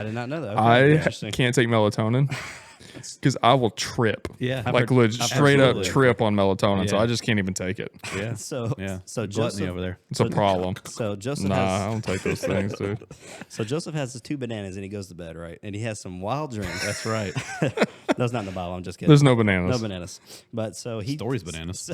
I did not know that. Okay, I can't take melatonin because I will trip. Yeah. Like legit straight up trip on melatonin. So I just can't even take it. Yeah. So Gluttony Joseph over there. It's a problem. So Joseph Nah, has, I don't take those things, dude. So Joseph has his 2 bananas and he goes to bed, right? And he has some wild dreams. That's right. That's not in the Bible. I'm just kidding. There's no bananas. No bananas. But so he Stories bananas.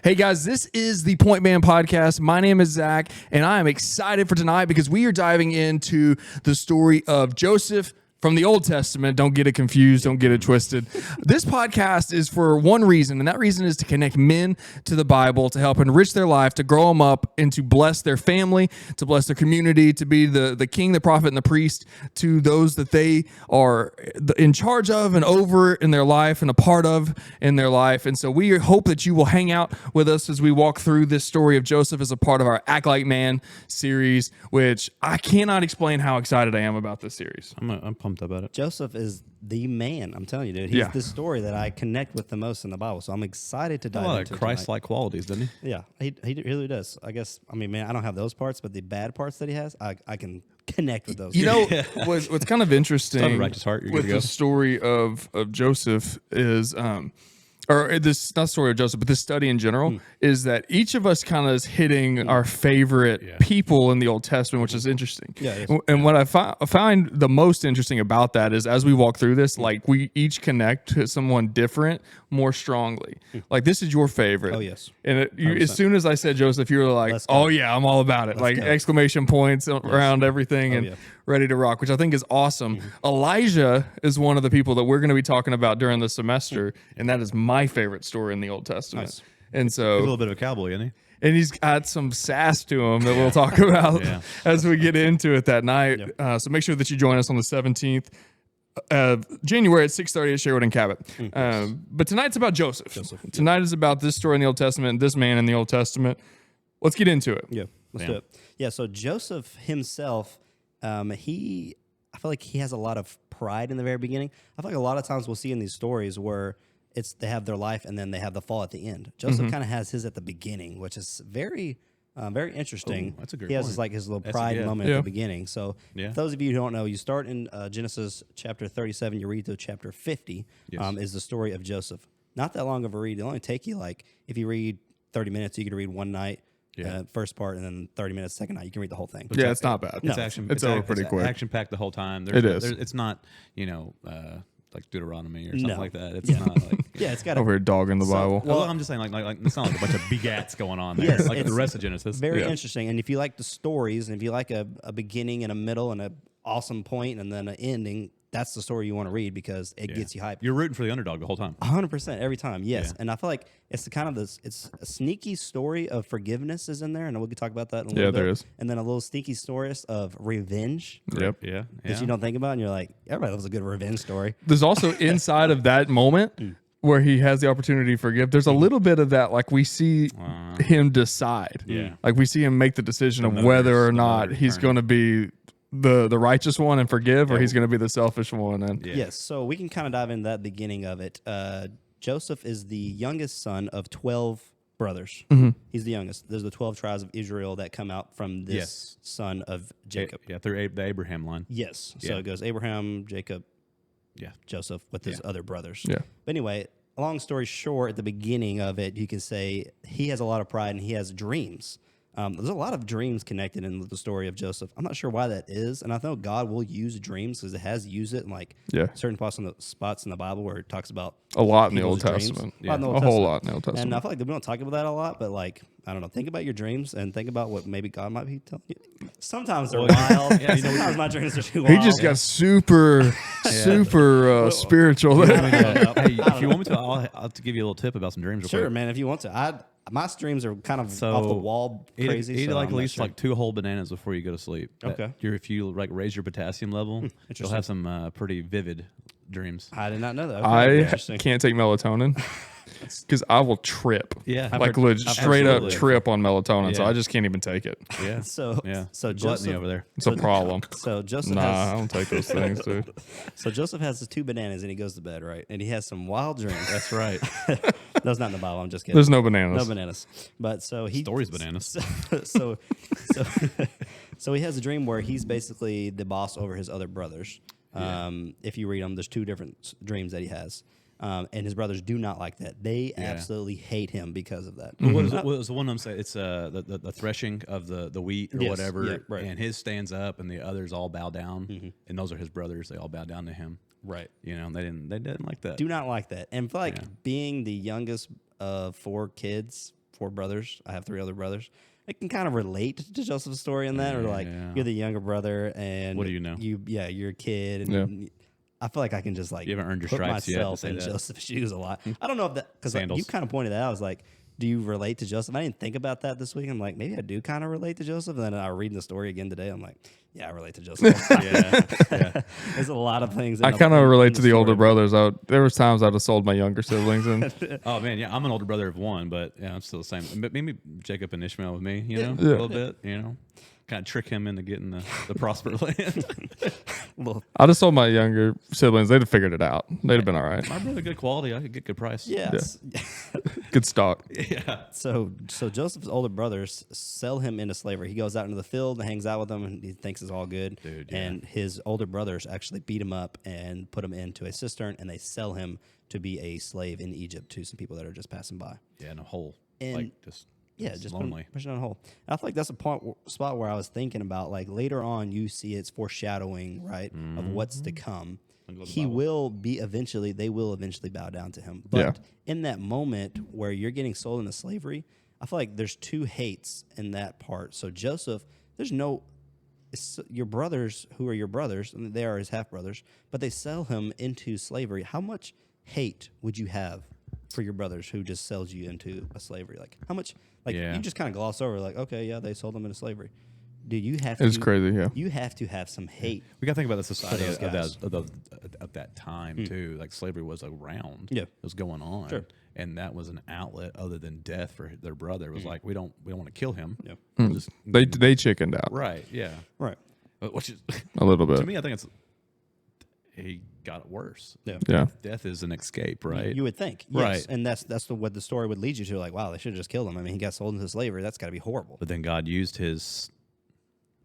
Hey guys, this is the Pointman podcast. My name is Zach, and I am excited for tonight because we are diving into the story of Joseph from the Old Testament. Don't get it confused. Don't get it twisted. This podcast is for one reason, and that reason is to connect men to the Bible, to help enrich their life, to grow them up, and to bless their family, to bless their community, to be the king, the prophet, and the priest to those that they are in charge of and over in their life and a part of in their life. And so we hope that you will hang out with us as we walk through this story of Joseph as a part of our Act Like Man series, which I cannot explain how excited I am about this series. I'm pumped about it. Joseph is the man. I'm telling you, dude. He's the story that I connect with the most in the Bible. So I'm excited to dive into Christ-like qualities, doesn't he? Yeah, he really does. I guess. I mean, man, I don't have those parts, but the bad parts that he has, I can connect with those. You know, what's kind of interesting righteous heart, with the story of Joseph is, or this not story of Joseph, but this study in general is that each of us kind of is hitting our favorite people in the Old Testament, which is interesting. Yeah, and what I find the most interesting about that is as we walk through this, like we each connect to someone different more strongly. Like this is your favorite. Oh yes. And as soon as I said Joseph, you were like, "Oh yeah, I'm all about it!" Like exclamation points around everything and ready to rock, which I think is awesome. Elijah is one of the people that we're going to be talking about during the semester, and that is my favorite story in the Old Testament. Nice. And so He's a little bit of a cowboy, isn't he? and he's got some sass to him that we'll talk about as we get into it that night. So make sure that you join us on the 17th. January at 6:30 at Sherwood and Cabot. But tonight's about Joseph. Tonight is about this story in the Old Testament, this man in the Old Testament. Let's get into it. Yeah, let's do it. Yeah, so Joseph himself, I feel like he has a lot of pride in the very beginning. I feel like a lot of times we'll see in these stories where they have their life and then they have the fall at the end. Joseph kind of has his at the beginning, which is very interesting. Ooh, that's a great He has point. his little pride moment at the beginning. So for those of you who don't know, you start in Genesis chapter 37, you read to chapter 50 is the story of Joseph. Not that long of a read. It'll only take you if you read 30 minutes, you can read one night. First part, and then 30 minutes second night, you can read the whole thing. Yeah, it's not bad. It's over pretty quick. Action-packed the whole time. It is. It's not, like Deuteronomy or something like that. It's not like... it's got over here dogging the Bible. Well, I'm just saying, like it's not like a bunch of begats going on there, like the rest of Genesis. Very interesting. And if you like the stories, and if you like a beginning and a middle and an awesome point and then an ending, that's the story you want to read because it gets you hyped. You're rooting for the underdog the whole time. 100% every time, yes. And I feel like it's it's a sneaky story of forgiveness is in there, and we could talk about that in a little bit. There is. And then a little sneaky story of revenge. Yep. That you don't think about, and you're like, everybody loves a good revenge story. There's also inside of that moment where he has the opportunity to forgive, there's a little bit of that, like we see him decide. Like we see him make the decision of whether or not he's going to be the righteous one and forgive, or he's going to be the selfish one. And yes, so we can kind of dive into that beginning of it. Joseph is the youngest son of 12 brothers. He's the youngest. There's the 12 tribes of Israel that come out from this son of Jacob. Through the Abraham line. Yes, so it goes Abraham, Jacob, Joseph with his other brothers. But anyway, long story short, at the beginning of it, you can say he has a lot of pride and he has dreams. There's a lot of dreams connected in the story of Joseph. I'm not sure why that is, and I know God will use dreams because it has used it in certain spots in the Bible where it talks about a lot in the Old dreams. Testament. A whole lot in the Old Testament. And I feel like we don't talk about that a lot, but I don't know, think about your dreams and think about what maybe God might be telling you. Sometimes they're wild. Sometimes my dreams are too wild. He just got super spiritual. Hey, if you want me to, I'll have to give you a little tip about some dreams. Sure, man. If you want to, my dreams are kind of off the wall crazy. Eat so at least like 2 whole bananas before you go to sleep. Okay. If you raise your potassium level, you'll have some pretty vivid dreams. I did not know that. I can't take melatonin because I will trip. Like straight up trip on melatonin. So I just can't even take it. So Gluttony Joseph over there. It's a problem. So Joseph I don't take those things, dude. So Joseph has his 2 bananas and he goes to bed, right? And he has some wild dreams. That's right. That's not in the Bible. I'm just kidding. There's no bananas. No bananas. But so he Story's bananas. So so he has a dream where he's basically the boss over his other brothers. If you read them, there's 2 different dreams that he has. And his brothers do not like that. They absolutely hate him because of that. What was the one I'm saying? It's the threshing of the wheat or whatever. Yeah, right. And his stands up, and the others all bow down. And those are his brothers. They all bow down to him. Right. You know, they didn't like that. Do not like that. And for being the youngest of 4 kids, 4 brothers, I have 3 other brothers. I can kind of relate to Joseph's story in that, or like you're the younger brother, and what do you know? You're a kid, and I feel like I can just like you haven't earned your put stripes myself yet in Joseph's shoes a lot. I don't know if that because you kind of pointed that out. I was like, do you relate to Joseph? I didn't think about that this week. I'm like, maybe I do kind of relate to Joseph. And then I read the story again today. I'm like, yeah, I relate to Joseph. There's a lot of things. I kind of relate to the older brothers. There was times I'd have sold my younger siblings. And oh man, yeah, I'm an older brother of 1, but yeah, I'm still the same. But maybe Jacob and Ishmael with me, you know, a little bit, you know. Kind of trick him into getting the prosperous land. I just sold my younger siblings. They'd have figured it out. They'd have been all right. My brother, good quality. I could get good price. Yes. Good stock. Yeah. So Joseph's older brothers sell him into slavery. He goes out into the field and hangs out with them, and he thinks it's all good. Dude, yeah. And his older brothers actually beat him up and put him into a cistern, and they sell him to be a slave in Egypt to some people that are just passing by. Yeah, in a hole. And like just just lonely. pushing on a hole. And I feel like that's a spot where I was thinking about, like, later on you see it's foreshadowing, right, of what's to come. They will eventually bow down to him. But in that moment where you're getting sold into slavery, I feel like there's 2 hates in that part. So Joseph, it's your brothers who are your brothers, and they are his half brothers, but they sell him into slavery. How much hate would you have for your brothers who just sells you into a slavery? Like, how much? Like, you just kind of gloss over, like, okay, yeah, they sold them into slavery. Do you have to? It's crazy, yeah. You have to have some hate. We got to think about the society of of that time too. Like slavery was around. Yeah, it was going on. Sure. And that was an outlet other than death for their brother. It was like we don't want to kill him. Yeah. They chickened out. Right. Yeah. Right. Which is a little bit. To me, I think he got it worse. Yeah. Death is an escape, right? You would think, yes. Right? And that's what the story would lead you to. Like, wow, they should have just killed him. I mean, he got sold into slavery. That's got to be horrible. But then God used his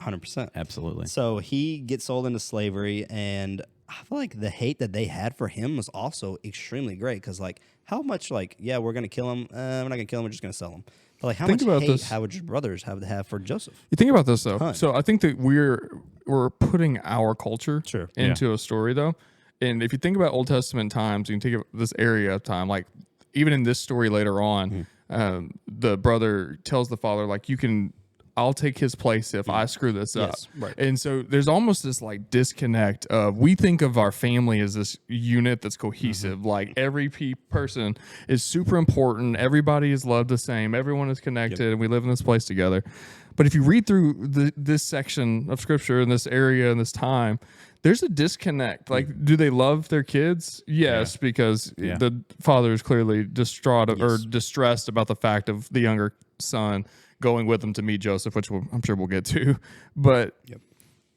100%. Absolutely. So he gets sold into slavery, and I feel like the hate that they had for him was also extremely great. Because, like, how much, like, yeah, we're going to kill him. We're not going to kill him. We're just going to sell him. But, like, how much hate how would your brothers have for Joseph? You think about this, though. So I think that we're putting our culture into a story, though. And if you think about Old Testament times, you can think of this area of time, like even in this story later on, the brother tells the father, like, I'll take his place if I screw this up. Right. And so there's almost this like disconnect of, we think of our family as this unit that's cohesive. Like every person is super important. Everybody is loved the same. Everyone is connected and we live in this place together. But if you read through this section of scripture in this area in this time, there's a disconnect. Like, do they love their kids? Yes, because the father is clearly distraught or distressed about the fact of the younger son going with them to meet Joseph, which I'm sure we'll get to. But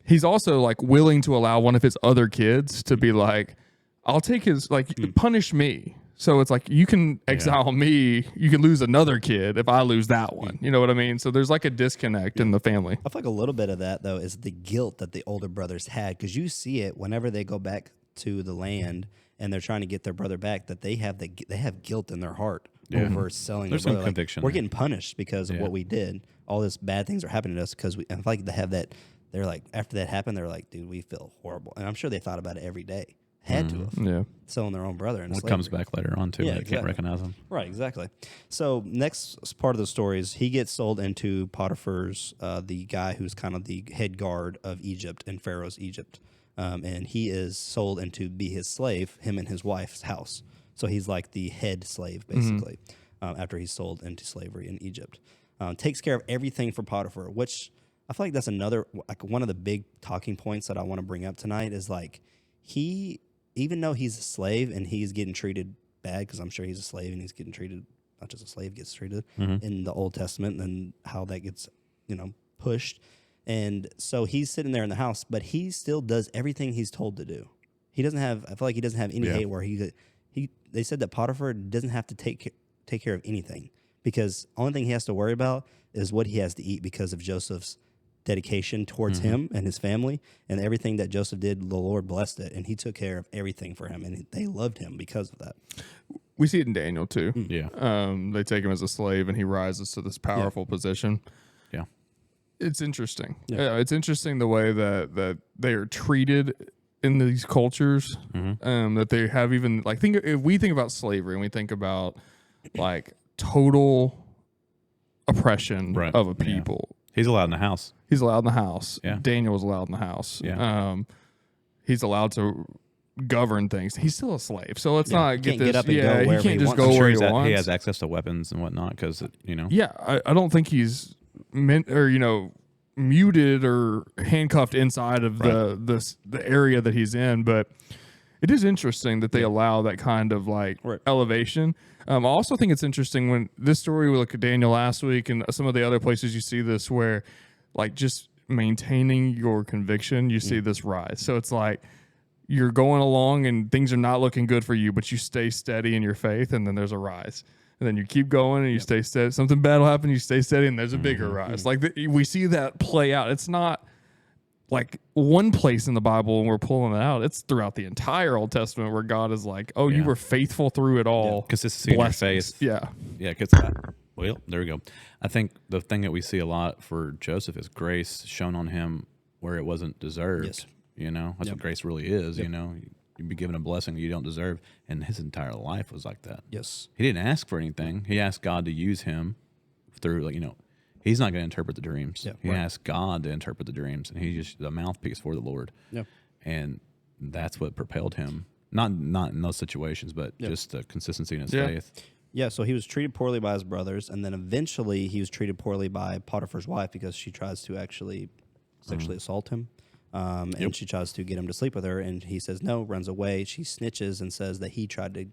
he's also like willing to allow one of his other kids to be like, I'll take his, like, punish me. So it's like, you can exile me, you can lose another kid if I lose that one. You know what I mean? So there's like a disconnect in the family. I feel like a little bit of that, though, is the guilt that the older brothers had. Because you see it whenever they go back to the land and they're trying to get their brother back, that they have guilt in their heart over selling there's their some brother. conviction. We're getting punished because of what we did. All this bad things are happening to us because I feel like they have that. They're like, after that happened, they're like, dude, we feel horrible. And I'm sure they thought about it every day. Had to have. Selling their own brother. What comes back later on, too. They can't recognize him. Right, exactly. So next part of the story is he gets sold into Potiphar's, the guy who's kind of the head guard of Egypt in Pharaoh's Egypt. And he is sold into be his slave, him and his wife's house. So he's like the head slave, basically, after he's sold into slavery in Egypt. Takes care of everything for Potiphar, which I feel like that's another, like, one of the big talking points that I want to bring up tonight is, like, even though he's a slave and he's getting treated bad, because I'm sure he's a slave and he's getting treated, not just a slave gets treated in the Old Testament, and how that gets, pushed. And so he's sitting there in the house, but he still does everything he's told to do. I feel like he doesn't have any hate where they said that Potiphar doesn't have to take take care of anything, because only thing he has to worry about is what he has to eat because of Joseph's dedication towards him and his family, and everything that Joseph did, the Lord blessed it, and he took care of everything for him, and they loved him because of that. We see it in Daniel too. Yeah. They take him as a slave, and he rises to this powerful position. Yeah. It's interesting. Yeah. It's interesting the way that they are treated in these cultures. That they have even like if we think about slavery and we think about like total oppression of a people. Yeah. He's allowed in the house. He's allowed in the house. Yeah. Daniel was allowed in the house. Yeah. He's allowed to govern things. He's still a slave, so let's not get this. Get up and go wherever he can't he just wants. go where he wants. He has access to weapons and whatnot because Yeah, I don't think he's muted or handcuffed inside of the area that he's in, but it is interesting that they allow that kind of like elevation. I also think it's interesting when this story, we look at Daniel last week and some of the other places you see this where like just maintaining your conviction, you see this rise. So it's like you're going along and things are not looking good for you, but you stay steady in your faith, and then there's a rise. And then you keep going and you stay steady. Something bad will happen, you stay steady, and there's a bigger rise. Like we see that play out. It's not like one place in the Bible when we're pulling it out. It's throughout the entire Old Testament where God is like, oh, you were faithful through it all. Consistency in your faith. Yeah. Yeah, because, well, there we go. I think the thing that we see a lot for Joseph is grace shown on him where it wasn't deserved. Yes. That's what grace really is, You'd be given a blessing you don't deserve, and his entire life was like that. Yes. He didn't ask for anything. He asked God to use him through, he's not going to interpret the dreams. Yeah, he asked God to interpret the dreams, and he's just the mouthpiece for the Lord. Yeah. And that's what propelled him. Not in those situations, but just the consistency in his faith. Yeah, so he was treated poorly by his brothers, and then eventually he was treated poorly by Potiphar's wife because she tries to actually sexually assault him. And she tries to get him to sleep with her, and he says no, runs away. She snitches and says that he tried to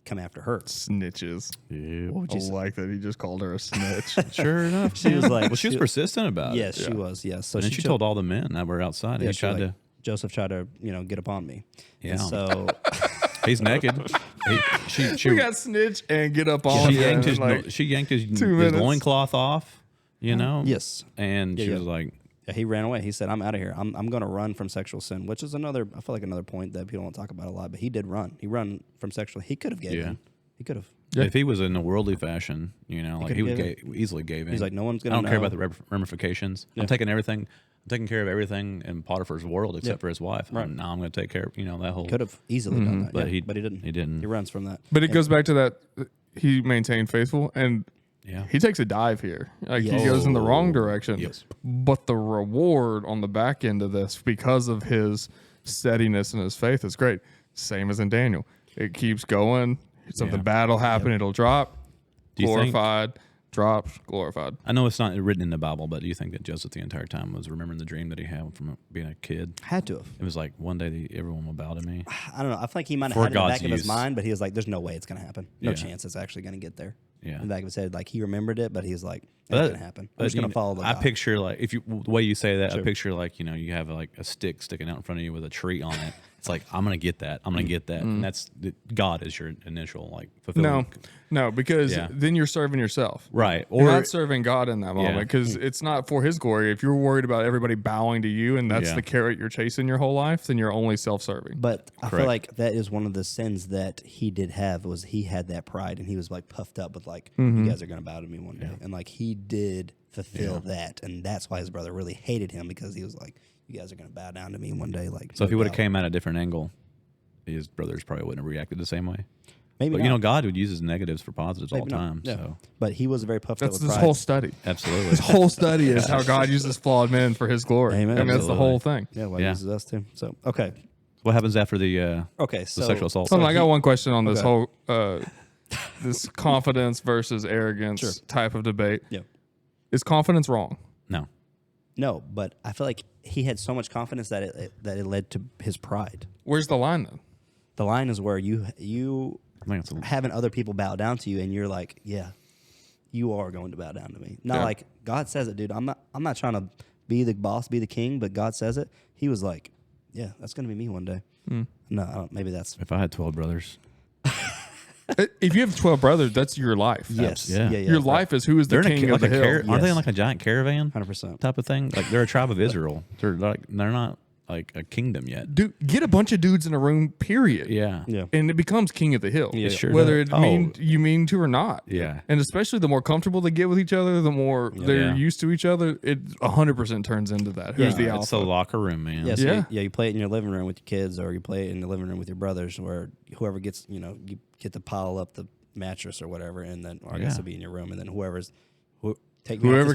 come after her. Snitches. Yeah. What would you say? Like that he just called her a snitch. Sure enough. She was like, well, she was persistent about it. Yes, she was. Yes. So And then she told all the men that were outside. And he tried to. Joseph tried to, get upon me. Yeah. And so he's naked. She got snitch and get up on him. She yanked his minutes. loincloth off. Yes. And she was like. Yeah, he ran away. He said, I'm out of here. I'm going to run from sexual sin, which is another point that people don't talk about a lot, but he did run. He ran from sexual. He could have gave in. He could have. Yeah. If he was in a worldly fashion, he would easily gave in. He's like, no one's going to know. I don't care about the ramifications. Yeah. I'm taking care of everything in Potiphar's world except for his wife. Right. Now I'm going to take care of, that whole. Could have easily done that. But, he didn't. He didn't. He runs from that. But it goes back to that he maintained faithful, and yeah, he takes a dive here. Like he goes in the wrong direction. Yes. But the reward on the back end of this, because of his steadiness and his faith, is great. Same as in Daniel. It keeps going. Something bad will happen. It'll drop. Glorified. Drops. Glorified. I know it's not written in the Bible, but do you think that Joseph the entire time was remembering the dream that he had from being a kid? Had to have. It was like one day everyone will bow to me. I don't know. I feel like he might have had it in the back of his mind, but he was like, there's no way it's going to happen. No chance it's actually going to get there. Yeah. In the back of his head, like he remembered it, but he's like, that's going to happen. I'm just going to follow the I God. picture like, the way you say that, I picture like, you have like a stick sticking out in front of you with a tree on it. It's like, I'm going to get that. I'm going to get that. And that's, God is your initial like fulfilling. No, because then you're serving yourself. Right. Or you're not serving God in that moment because it's not for his glory. If you're worried about everybody bowing to you and that's the carrot you're chasing your whole life, then you're only self-serving. But I feel like that is one of the sins that he did have, was he had that pride and he was like puffed up with like, you guys are going to bow to me one day. And like he did fulfill that. And that's why his brother really hated him, because he was like, you guys are going to bow down to me one day. Like, so if he would have came at a different angle, his brothers probably wouldn't have reacted the same way. Maybe but not. God would use his negatives for positives all the time. Yeah. So, but he was very puffed up with pride. That's pride. this whole study. Absolutely. This whole study is how God uses flawed men for his glory. Amen. I mean, that's the whole thing. Yeah, well, he uses us too. So, okay. What happens after the so sexual assault? I got one question on this whole this confidence versus arrogance type of debate. Yeah. Is confidence wrong? No. No, but I feel like he had so much confidence that it led to his pride. Where's the line then? The line is where you having other people bow down to you, and you're like, yeah, you are going to bow down to me. Not like God says it, dude. I'm not trying to be the boss, be the king, but God says it. He was like, yeah, that's going to be me one day. No, maybe that's. If I had 12 brothers. If you have 12 brothers, that's your life. Yes. Yeah. Your life is who is the king of the hill. Aren't they in like a giant caravan? 100%. Type of thing. Like they're a tribe of Israel. They're not like a kingdom yet. Dude, get a bunch of dudes in a room, period. Yeah. And it becomes king of the hill. Yeah, sure Whether does. you mean to or not. Yeah. And especially the more comfortable they get with each other, the more they're used to each other, it 100% turns into that. Who's the alpha? It's the locker room, man. Yeah, so you play it in your living room with your kids, or you play it in the living room with your brothers, where whoever gets, you get to pile up the mattress or whatever, and then, or I guess it'll be in your room, and then whoever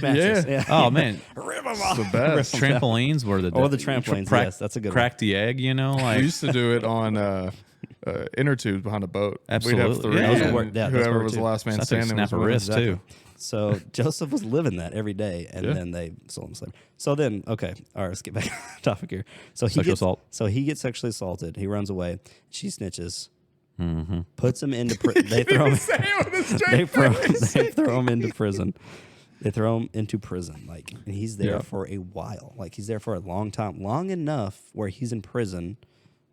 mattress. Yeah. Oh man, Rip them off. The best. Trampolines were the the trampolines. Yes, that's a good crack the egg. Like we used to do it on inner tubes behind a boat. Absolutely. We'd have three. Yeah. and Work, whoever was the last man standing snap was a winning. wrist too. So Joseph was living that every day, and then they sold him slavery. So then, all right, let's get back on topic here. So he gets sexually assaulted. He runs away. She snitches. Mm-hmm. Puts him into prison. They throw him. They throw him into prison. They throw him into prison, and he's there for a while. He's there for a long time, long enough where he's in prison,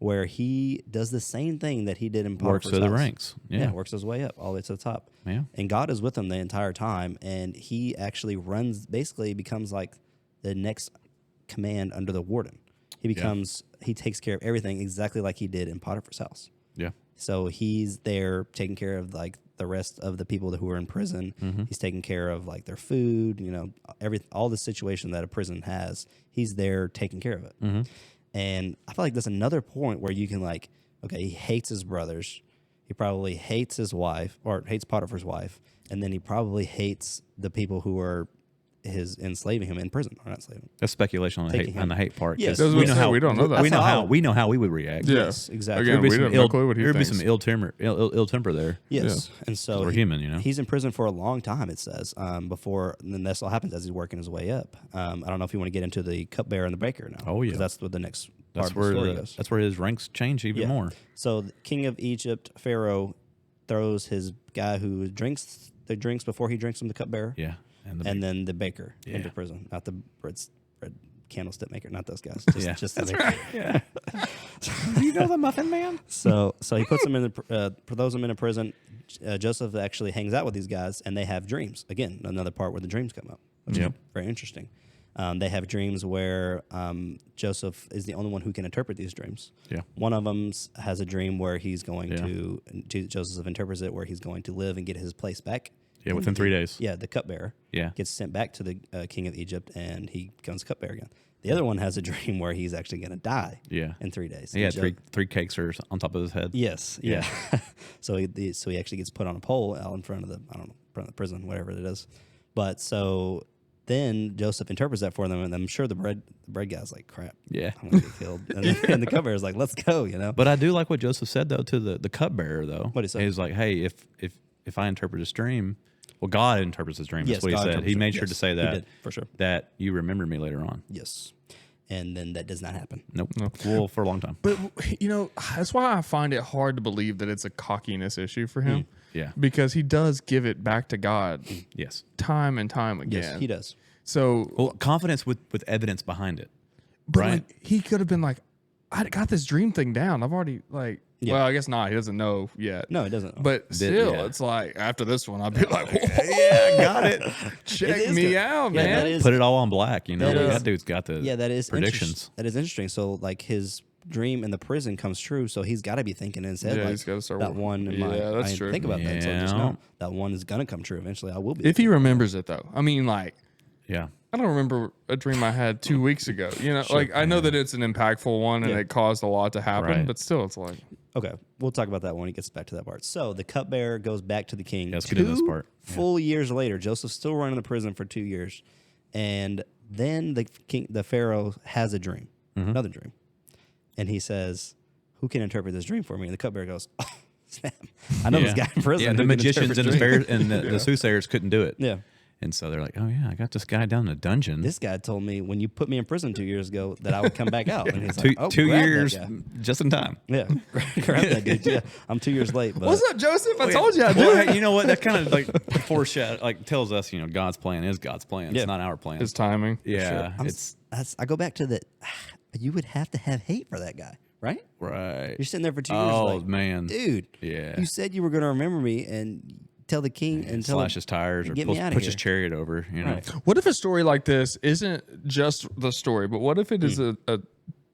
where he does the same thing that he did in Potiphar's works through the house. ranks. Yeah, works his way up all the way to the top. Yeah, and God is with him the entire time, and he actually basically becomes like the next command under the warden. He takes care of everything exactly like he did in Potiphar's house. Yeah. So he's there taking care of the rest of the people who are in prison. Mm-hmm. He's taking care of their food, all the situation that a prison has. He's there taking care of it. Mm-hmm. And I feel like that's another point where you can he hates his brothers. He probably hates his wife, or hates Potiphar's wife. And then he probably hates the people who are enslaving him in prison, or not enslaving. That's speculation on the hate part. Yes, we don't know that. We know how we would react. Yes, exactly. Again, we don't know clue what he There'd be thinks. some ill temper there. Yes, and so we're human, He's in prison for a long time. It says before, and then this all happens as he's working his way up. I don't know if you want to get into the cupbearer and the baker now. Oh yeah, that's what the next. That's where his ranks change even more. So the king of Egypt, Pharaoh, throws his guy who drinks the drinks before he drinks them, the cupbearer. Yeah. And then the baker into prison, not the bread candlestick maker, not those guys. Just that's right. Yeah. You know the Muffin Man. So he puts them throws them into prison. Joseph actually hangs out with these guys, and they have dreams. Again, another part where the dreams come up. Yep. Very interesting. They have dreams where Joseph is the only one who can interpret these dreams. Yeah. One of them has a dream where he's going to Joseph interprets it, where he's going to live and get his place back. Yeah, within 3 days. Yeah, the cupbearer. Yeah. Gets sent back to the king of Egypt, and he becomes cupbearer again. The other one has a dream where he's actually going to die. Yeah. In 3 days. He had three cakes on top of his head. Yes. Yeah. So he actually gets put on a pole out in front of the prison, whatever it is. But so then Joseph interprets that for them, and I'm sure the bread guy's like, crap. Yeah. I'm going to get killed. And the cupbearer's like, let's go, But I do like what Joseph said, though, to the cupbearer, though. What did he say? He was like, hey, if I interpret this dream, well, God interprets his dream. Yes, That's what God he said. He made sure to say that. He did, for sure. That you remember me later on. Yes. And then that does not happen. Nope. Well, for a long time. But, that's why I find it hard to believe that it's a cockiness issue for him. Yeah. Because he does give it back to God. Yes. Time and time again. Yes, he does. So confidence with evidence behind it. But right? He could have been like, I got this dream thing down. I've already well, I guess not. He doesn't know yet. No, he doesn't. But still, it's like after this one, I'd be like, yeah, got it. Check me out, man. Put it all on black. That dude's got the predictions. That is interesting. So his dream in the prison comes true. So he's got to be thinking in his head, he's got to start that one. that's true. Think about that. So just know that one is gonna come true eventually. I will be. If he remembers it though, I mean, yeah. I don't remember a dream I had 2 weeks ago. I know that it's an impactful one and it caused a lot to happen, but still, it's like. Okay, we'll talk about that when he gets back to that part. So the cupbearer goes back to the king. Let's get into this part. Full years later, Joseph's still running the prison for 2 years, and then the Pharaoh has a dream, another dream, and he says, "Who can interpret this dream for me?" And the cupbearer goes, "Oh, snap! I know this guy in prison." Yeah, the magicians and the soothsayers couldn't do it. Yeah. And so they're like, oh, yeah, I got this guy down in a dungeon. This guy told me when you put me in prison 2 years ago that I would come back out. And he's like, two years just in time. Yeah. Grab that dude. Yeah. I'm 2 years late. But what's up, Joseph? I told you I'd do it. You know what? That kind of foreshadow, tells us, God's plan is God's plan. It's not our plan. His timing. Yeah. Sure. I go back to that. You would have to have hate for that guy. right? Right. You're sitting there for 2 years. Oh, like, man. dude. Yeah. You said you were going to remember me and tell the king and tell slash his tires or push his chariot over. You know. Right. What if a story like this isn't just the story, but what if it is a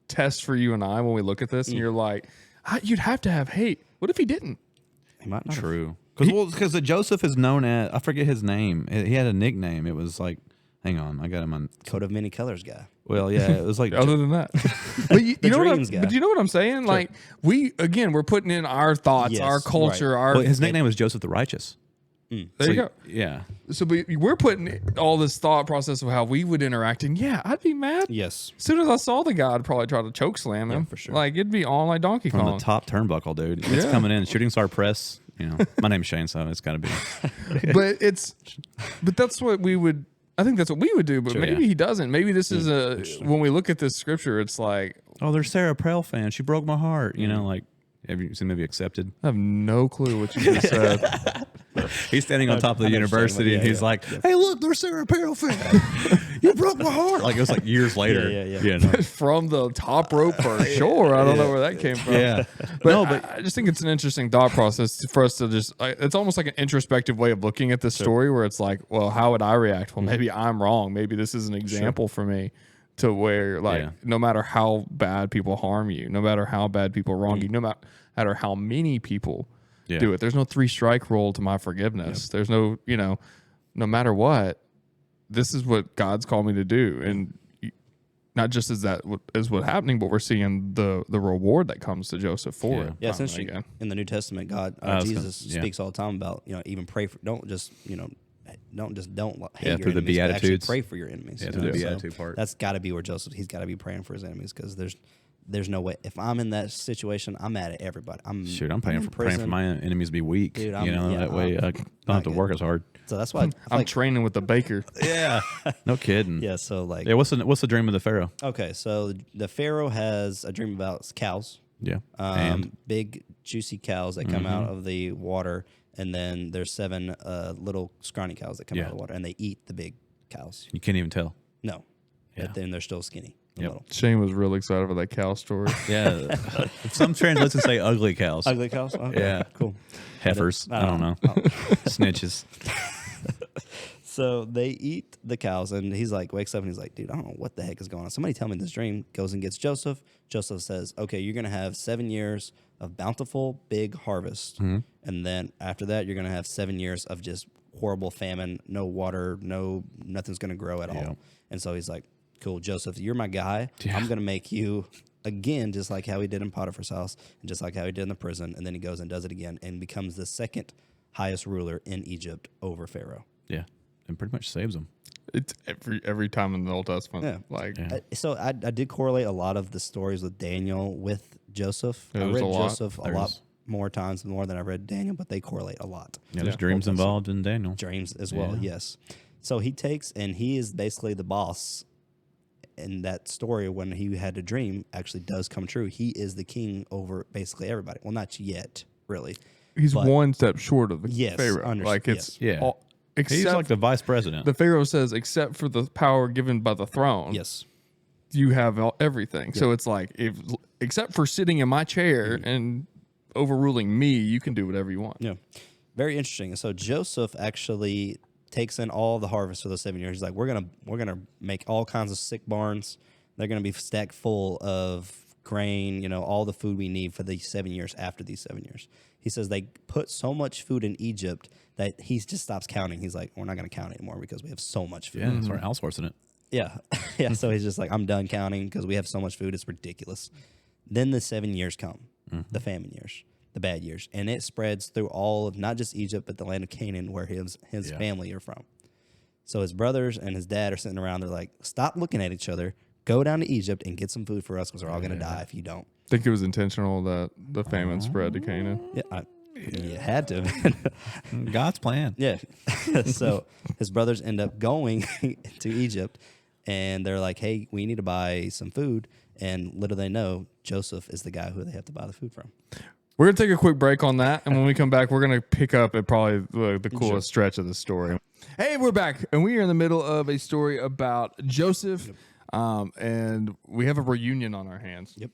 test for you and I when we look at this and you're like, you'd have to have hate. What if he didn't? He might not. True. Because Joseph is known as, I forget his name. He had a nickname. It was like, hang on, I got him on. Coat of many colors guy. Well, yeah, it was like. Other than that. But you know dreams but guy. you know what I'm saying? Sure. Like, we're putting in our thoughts, our culture, our. Well, his nickname was Joseph the Righteous. There you go. Yeah. So we're putting all this thought process of how we would interact, and I'd be mad. Yes. As soon as I saw the guy, I'd probably try to choke slam him. For sure. Like, it'd be on like Donkey Kong. From the top turnbuckle, dude. It's coming in. Shooting star press. You know, my name's Shane, so it's got to be. But that's what we would. I think that's what we would do. But maybe he doesn't. Maybe this is when we look at this scripture, it's like, oh, there's Sarah Prell fan. She broke my heart. You know, like, have you seen movie Accepted? I have no clue what you just said. He's standing on top of the university, and he's like, "Hey, look, there's Sarah Perel fan. You broke my heart." Like it was like years later. Yeah. You know? From the top rope for sure. I don't know where that came from. Yeah, but I just think it's an interesting thought process for us to just. It's almost like an introspective way of looking at this story, where it's like, well, how would I react? Well, maybe I'm wrong. Maybe this is an example for me. To where, like, no matter how bad people harm you, no matter how bad people wrong you, no matter how many people do it, there's no 3-strike rule to my forgiveness. There's no, no matter what, this is what God's called me to do. And not just is what happening, but we're seeing the reward that comes to Joseph for it. Yeah, it's interesting. In the New Testament, Jesus speaks all the time about, even pray for, don't hate your through the enemies, but actually Beatitudes. pray for your enemies. Yeah, through the Beatitude part. That's got to be where he's got to be praying for his enemies, because there's no way. If I'm in that situation, I'm mad at everybody. I'm praying for my enemies to be weak. Dude, that way I don't have to work as hard. So that's why I'm training with the baker. Yeah, no kidding. Yeah, so like, what's the dream of the Pharaoh? Okay, so the Pharaoh has a dream about cows. Yeah, and big juicy cows that come out of the water. And then there's 7 little scrawny cows that come out of the water, and they eat the big cows. You can't even tell. No. Yeah. But then they're still skinny. Little. Shane was real excited for that cow story. Yeah. Some translations say ugly cows. Ugly cows? Okay. Yeah. Cool. Heifers. I don't know. Snitches. So they eat the cows, and he's like, wakes up, and he's like, dude, I don't know what the heck is going on. Somebody tell me this dream. Goes and gets Joseph. Joseph says, okay, you're going to have 7 years of bountiful, big harvest. Mm-hmm. And then after that, you're going to have 7 years of just horrible famine, no water, nothing's going to grow at all. And so he's like, cool, Joseph, you're my guy. Yeah. I'm going to make you again, just like how he did in Potiphar's house and just like how he did in the prison. And then he goes and does it again and becomes the second highest ruler in Egypt over Pharaoh. Yeah. And pretty much saves him. It's every time in the Old Testament. Yeah. So I did correlate a lot of the stories with Daniel with Joseph. I read Joseph a lot more times more than I read Daniel, but they correlate a lot. Yeah, there's dreams involved in Daniel. Dreams as well, yes. So he takes, and he is basically the boss in that story. When he had a dream actually does come true. He is the king over basically everybody. Well, not yet, really. He's one step short of the Pharaoh. Like it's he's like the vice president. The Pharaoh says, except for the power given by the throne. Yes. You have everything. Yeah. So it's like, except for sitting in my chair and overruling me, you can do whatever you want. Yeah. Very interesting. So Joseph actually takes in all the harvest for those 7 years. He's like, we're gonna make all kinds of sick barns. They're gonna be stacked full of grain, all the food we need for the 7 years after these 7 years. He says they put so much food in Egypt that he just stops counting. He's like, we're not going to count anymore because we have so much food. Yeah, that's why we're outsourcing it. Yeah. Yeah. So he's just like, I'm done counting because we have so much food. It's ridiculous. Then the 7 years come, the famine years, the bad years. And it spreads through all of not just Egypt, but the land of Canaan where his family are from. So his brothers and his dad are sitting around. They're like, stop looking at each other. Go down to Egypt and get some food for us because we're all going to die if you don't. I think it was intentional that the famine spread to Canaan. Yeah, you had to. God's plan. Yeah. So his brothers end up going to Egypt, and they're like, hey, we need to buy some food. And little they know, Joseph is the guy who they have to buy the food from. We're going to take a quick break on that. And when we come back, we're going to pick up at probably the coolest stretch of the story. Hey, we're back. And we are in the middle of a story about Joseph. And we have a reunion on our hands. Yep.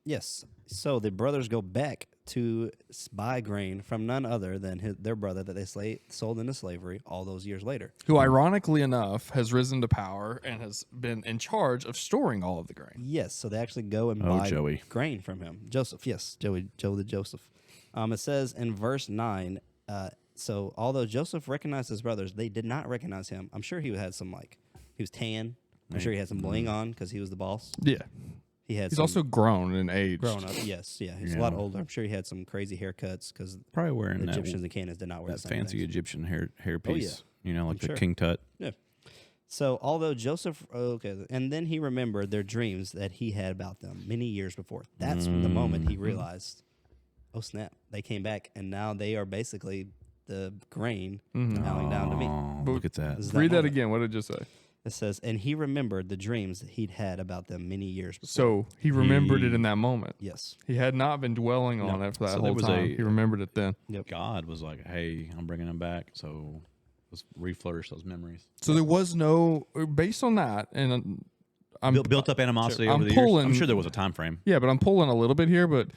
Yes. So the brothers go back to buy grain from none other than their brother that they sold into slavery all those years later. Who, ironically enough, has risen to power and has been in charge of storing all of the grain. Yes. So they actually go and buy grain from him. Joseph. Yes. Joe the Joseph. It says in verse 9, so although Joseph recognized his brothers, they did not recognize him. I'm sure he had some, he was tan. I'm sure he had some bling on because he was the boss. Yeah. He's also grown in age. Grown up, yes. Yeah, he's a lot older. I'm sure he had some crazy haircuts because probably wearing the Egyptians and Canaanites did not wear that the same fancy things. Egyptian hair piece. Oh, yeah. Like the king tut. Yeah. So although Joseph, and then he remembered their dreams that he had about them many years before. That's the moment he realized, oh snap, they came back and now they are basically the grain bowing down to me. Look at that. Read that again. What did it just say? It says, and he remembered the dreams that he'd had about them many years before. So he remembered it in that moment. Yes. He had not been dwelling on it for that whole time. He remembered it then. Yep. God was like, hey, I'm bringing them back. So let's reflourish those memories. So there was no, based on that, and I'm built up animosity over the years. I'm sure there was a time frame. Yeah, but I'm pulling a little bit here. But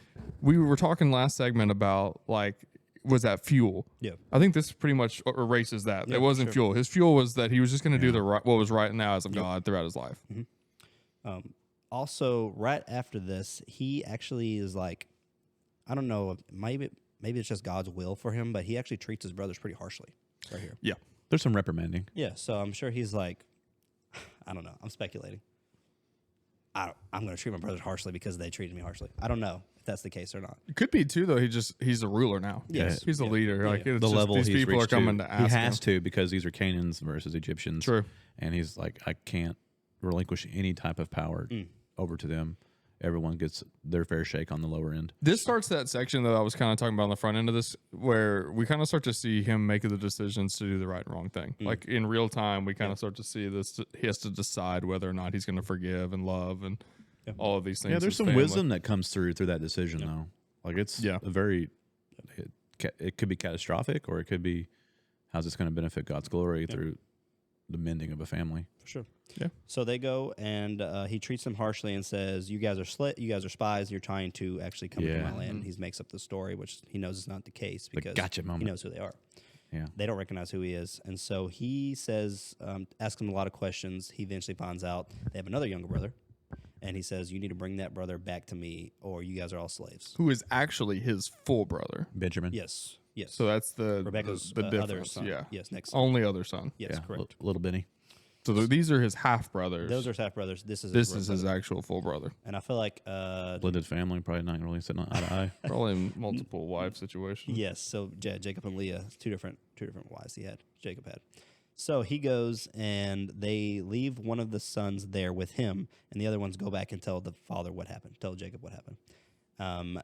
we were talking last segment about was that fuel? Yeah. I think this pretty much erases that. It wasn't fuel. His fuel was that he was just going to do what was right in the eyes of God throughout his life. Also, right after this, he actually is I don't know, maybe it's just God's will for him, but he actually treats his brothers pretty harshly right here. Yeah. There's some reprimanding. Yeah, so I'm sure he's I don't know. I'm speculating. I'm going to treat my brothers harshly because they treated me harshly. I don't know if that's the case or not. It could be too, though. He's a ruler now. Yes. He's the leader. The level these he's people reached are coming to ask He has him. to because these are Canaanites versus Egyptians. True. And he's like, I can't relinquish any type of power over to them. Everyone gets their fair shake on the lower end. This starts that section that I was kind of talking about on the front end of this, where we kind of start to see him making the decisions to do the right and wrong thing. Like in real time, we kind of start to see this. He has to decide whether or not he's going to forgive and love and all of these things. Yeah, there's some wisdom that comes through that decision, though. Like it's a very, it could be catastrophic, or it could be, how's this going to benefit God's glory through the mending of a family? For sure. Yeah. So they go and he treats them harshly and says, "You guys are you guys are spies. You're trying to actually come into my land." He makes up the story, which he knows is not the case because gotcha moment. He knows who they are. Yeah. They don't recognize who he is, and so he says, asks him a lot of questions. He eventually finds out they have another younger brother, and he says, "You need to bring that brother back to me, or you guys are all slaves." Who is actually his full brother? Benjamin. Yes. Yes. So that's Rebecca's the difference. other son. Yeah. Yes. Next. Son. Only other son. Yes. Correct. Little Benny. So these are his half brothers. Those are half brothers. This is his actual full brother. And I feel like blended family, probably not really sitting eye to eye. Probably multiple wife situation. Yes. So Jacob and Leah, two different wives Jacob had. So he goes and they leave one of the sons there with him, and the other ones go back and tell the father what happened. Tell Jacob what happened.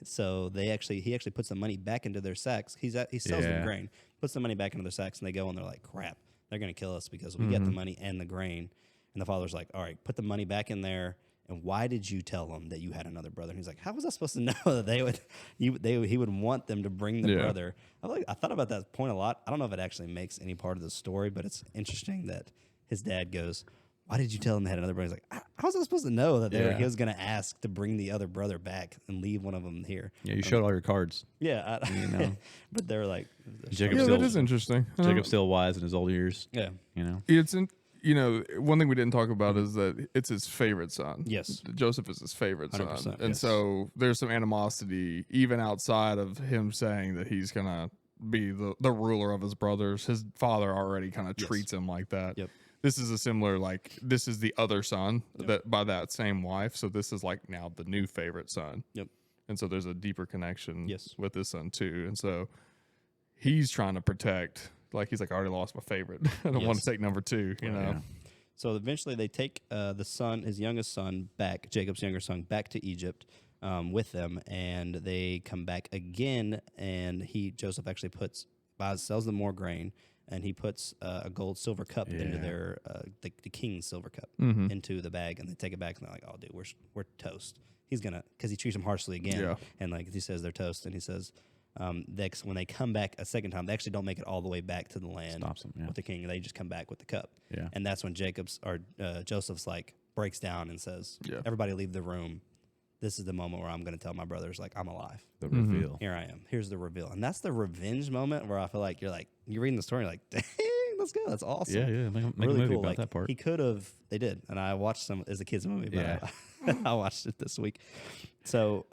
So he actually puts the money back into their sacks. He sells them grain, puts the money back into their sacks, and they go and they're like, crap, they're going to kill us because we get the money and the grain. And the father's like, all right, put the money back in there. And why did you tell them that you had another brother? And he's like, how was I supposed to know that he would want them to bring the brother? I thought about that point a lot. I don't know if it actually makes any part of the story, but it's interesting that his dad goes, why did you tell him they had another brother? He's like, how was I supposed to know that he was going to ask to bring the other brother back and leave one of them here? Yeah, you showed all your cards. Yeah. But they're like, that is interesting. Jacob's still wise in his old years. Yeah. One thing we didn't talk about is that it's his favorite son. Yes. Joseph is his favorite son. And yes. so there's some animosity even outside of him saying that he's going to be the ruler of his brothers. His father already kind of treats him like that. Yep. This is a similar, this is the other son that by that same wife. So this is now the new favorite son. Yep. And so there's a deeper connection Yes. with this son too. And so he's trying to protect, he's like, I already lost my favorite. I don't want to take number two, you know? Yeah. So eventually they take his youngest son back, Jacob's younger son, back to Egypt with them. And they come back again. And Joseph actually sells them more grain. And he puts a gold silver cup into their the king's silver cup into the bag, and they take it back, and they're like, "Oh, dude, we're toast." He's because he treats them harshly again, and he says they're toast, and he says when they come back a second time, they actually don't make it all the way back to the land with the king. They just come back with the cup, and that's when Joseph's breaks down and says, "Everybody leave the room. this is the moment where I'm going to tell my brothers, like, I'm alive. The reveal. Here I am. Here's the reveal. And that's the revenge moment where I feel like you're reading the story, like, dang, let's go. That's awesome. Yeah. Make really a movie cool. about Like, that part. He could have, they did. And I watched some as a kid's movie, but I watched it this week. So,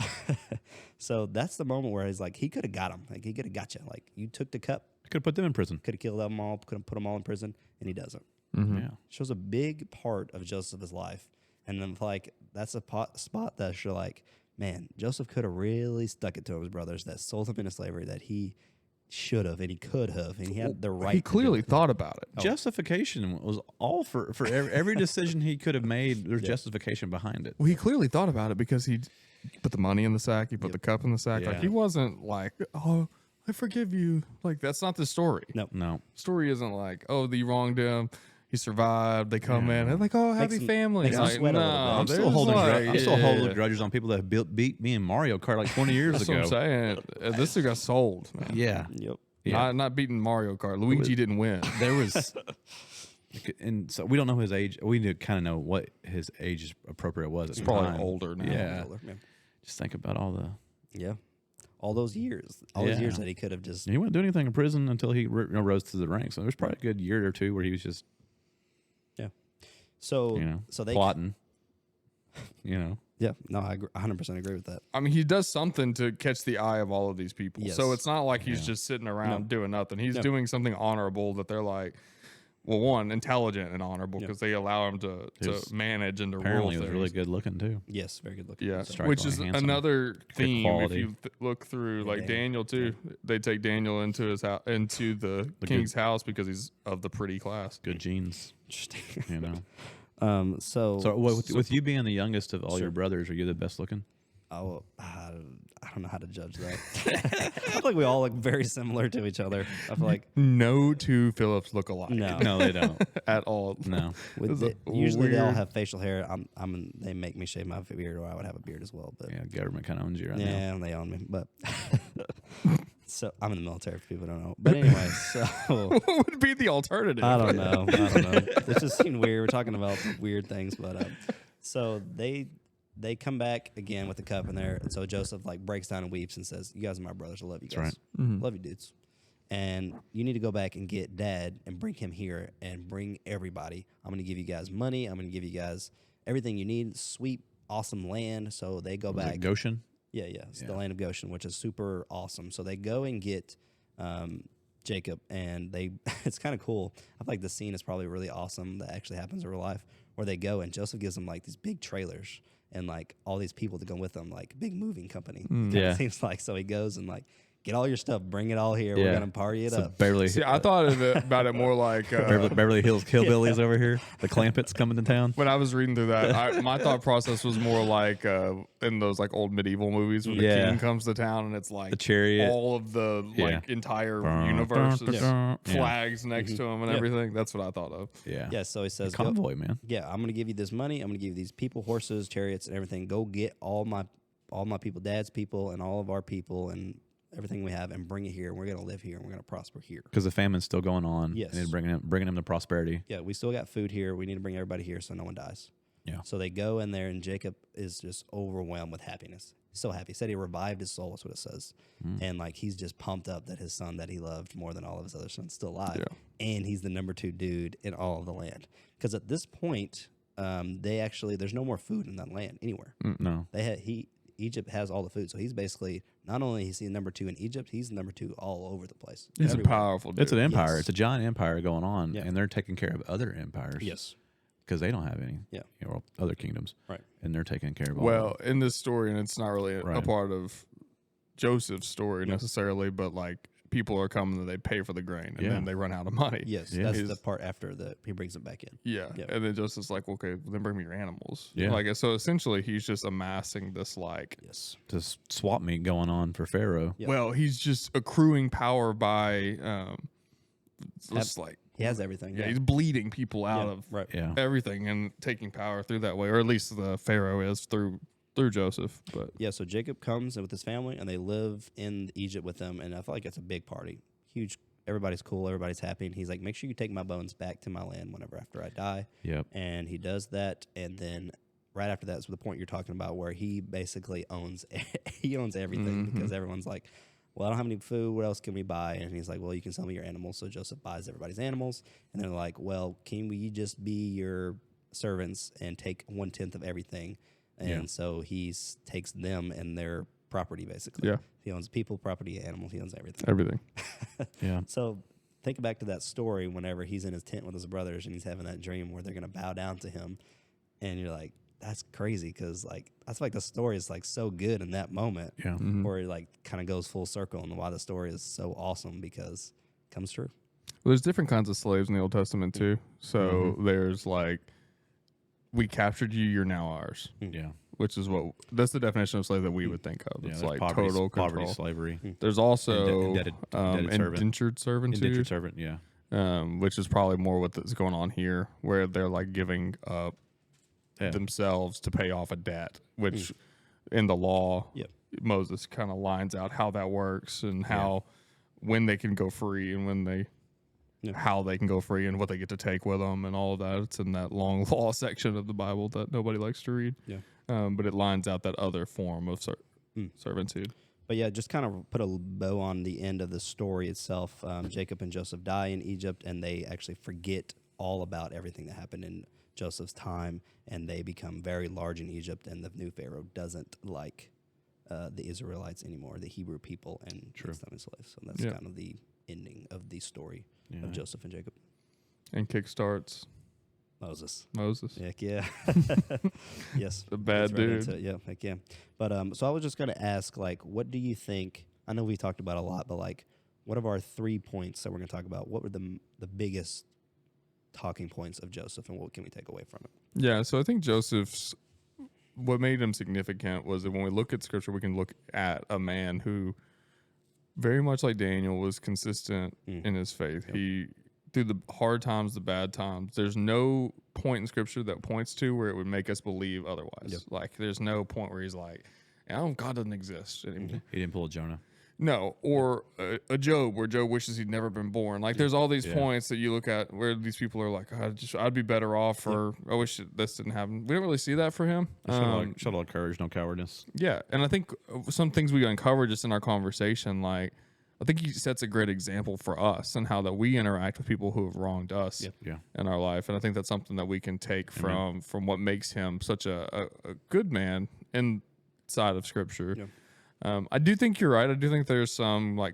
so that's the moment where he's like, he could have got him. Like, he could have got you. Like, you took the cup. Could have put them in prison. Could have killed them all. Could have put them all in prison. And he doesn't. Yeah. Shows a big part of Joseph's life. And then, like, that's a spot that you're like, man, Joseph could have really stuck it to his brothers that sold him into slavery, that he should have and he could have, and he had the right. He clearly thought about it. Justification was all for every decision he could have made. There's justification behind it. Well, he clearly thought about it because he put the money in the sack. He put the cup in the sack. Yeah. Like, he wasn't like, oh, I forgive you. Like, that's not the story. No. Story isn't like, oh, you wronged him. He survived. They come in and like, oh, happy family. makes him Like, sweat a little bit. I'm still holding grudges on people that beat me in Mario Kart like 20 years That's ago. what I'm saying. This thing got sold, man. Yeah. Yep. Yeah. Not beating Mario Kart. Luigi didn't win. There was, and so we don't know his age. We kind of know what his age appropriate was. It's probably older now. Yeah. Older, yeah. Just think about all the. Yeah. All those years. Those years that he could have just. He wouldn't do anything in prison until he rose to the ranks. So there's probably a good year or two where he was just. Yeah. So, so they plotting. Yeah. No, I 100% agree with that. I mean, he does something to catch the eye of all of these people. Yes. So it's not like he's just sitting around doing nothing. He's doing something honorable that they're like, well, one, intelligent and honorable because they allow him to manage and to rule Apparently, he was things. really good looking too. Yes, very good looking. Yeah, Strike which on is handsome. another theme. If quality. you look through, like Daniel too, they take Daniel into his house, into the king's house because he's of the pretty class. Good genes. Interesting. So with you being the youngest of all your brothers, are you the best looking? Oh, I don't know how to judge that. I feel like we all look very similar to each other. I feel like No two Phillips look alike. No, they don't at all. No. Usually they all have facial hair. They make me shave my beard, or I would have a beard as well. But yeah, government kind of owns you right now. Yeah, they own me. But so I'm in the military. For people who don't know. But anyway, so What would be the alternative? I don't know. It just seemed weird. We're talking about weird things, but so they come back again with the cup in there. And so Joseph like breaks down and weeps and says, "You guys are my brothers. I love you guys. That's right. Love you, dudes. And you need to go back and get Dad and bring him here and bring everybody. I'm going to give you guys money. I'm going to give you guys everything you need. Sweet, awesome land." So they go back. Goshen? Yeah. It's the land of Goshen, which is super awesome. So they go and get Jacob, and it's kind of cool. I feel like the scene is probably really awesome that actually happens in real life, where they go and Joseph gives them like these big trailers and like all these people to go with them, like big moving company. Yeah. It seems like. So he goes and like, get all your stuff, bring it all here. We're gonna party it up. See, I thought about it more like Beverly Hills Hillbillies over here. The Clampetts coming to town. when I was reading through that. My thought process was more like in those like old medieval movies when the king comes to town and it's like The chariot. all of the like entire universe flags next to him and everything. That's what I thought of. Yeah. So he says, Convoy, man. Yeah, I'm gonna give you this money. I'm gonna give you these people, horses, chariots, and everything. Go get all my people, Dad's people, and all of our people, and everything we have, and bring it here. And we're gonna live here, and we're gonna prosper here. Because the famine's still going on. Yes. And bringing them to prosperity. Yeah, we still got food here. We need to bring everybody here so no one dies. Yeah. So they go in there, and Jacob is just overwhelmed with happiness. He's so happy. He said he revived his soul. That's what it says. And like he's just pumped up that his son that he loved more than all of his other sons still alive, and he's the number 2 dude in all of the land. Because at this point, there's no more food in that land anywhere. No. Egypt has all the food, so he's basically not only is he number 2 in Egypt, he's number 2 all over the place. He's a powerful dude. It's an empire. Yes. It's a giant empire going on, and they're taking care of other empires. Yes, because they don't have any. Yeah, other kingdoms. Right, and they're taking care of all. Well, in this story, and it's not really a part of Joseph's story necessarily, but like people are coming and they pay for the grain and then they run out of money. Yes, that's the part after he brings it back in. Yeah. And then Joseph's like, okay, then bring me your animals. Yeah. Like, so essentially he's just amassing this like this swap meet going on for Pharaoh. Yep. Well, he's just accruing power by he has everything. Yeah, he's bleeding people out of everything and taking power through that way, or at least the Pharaoh is through Joseph. But so Jacob comes with his family and they live in Egypt with them, and I feel like it's a big party, huge. Everybody's cool, everybody's happy, and he's like, make sure you take my bones back to my land whenever after I die. Yep. And he does that, and then right after that's the point you're talking about, where he basically owns everything because everyone's like, well, I don't have any food. What else can we buy? And he's like, well, you can sell me your animals. So Joseph buys everybody's animals. And they're like, well, can we just be your servants and take 1/10 of everything? And so he takes them and their property, basically. Yeah. He owns people, property, animals. He owns everything. Everything. Yeah. So think back to that story whenever he's in his tent with his brothers and he's having that dream where they're going to bow down to him. And you're like, that's crazy, because like that's like the story is like so good in that moment, where it like kind of goes full circle, and why the story is so awesome because it comes true. Well, there's different kinds of slaves in the Old Testament too. So there's like, we captured you, you're now ours. Yeah, which is that's the definition of slave that we would think of. It's like total poverty, control. slavery. There's also indentured servant. Indentured servant, yeah. Which is probably more what's going on here, where they're like giving up themselves to pay off a debt, which in the law, Moses kind of lines out how that works and how when they can go free and when they how they can go free and what they get to take with them and all of that. It's in that long law section of the Bible that nobody likes to read. But it lines out that other form of servitude. But yeah, just kind of put a bow on the end of the story itself. Jacob and Joseph die in Egypt, and they actually forget all about everything that happened in Joseph's time, and they become very large in Egypt, and the new Pharaoh doesn't like the Israelites anymore, the Hebrew people, and makes them slaves. So that's kind of the ending of the story of Joseph and Jacob. And kickstarts Moses. Heck yeah. Yes. The bad dude. Yeah, heck yeah. But so I was just going to ask, like, what do you think? I know we talked about a lot, but like, what of our 3 points that we're going to talk about? What were the biggest talking points of Joseph, and what can we take away from it? Yeah, so I think what made him significant was that when we look at Scripture, we can look at a man who, very much like Daniel, was consistent in his faith. He, through the hard times, the bad times, there's no point in Scripture that points to where it would make us believe otherwise. Like, there's no point where he's like, God doesn't exist anymore. He didn't pull a Jonah. No, or a Job, where Job wishes he'd never been born. Like, there's all these points that you look at where these people are like, I'd be better off, or I wish this didn't happen. We don't really see that for him. Showed a lot of courage, no cowardice. Yeah, and I think some things we uncover just in our conversation, like, I think he sets a great example for us and how that we interact with people who have wronged us in our life. And I think that's something that we can take from what makes him such a good man inside of Scripture. Yeah. I do think you're right. I do think there's some like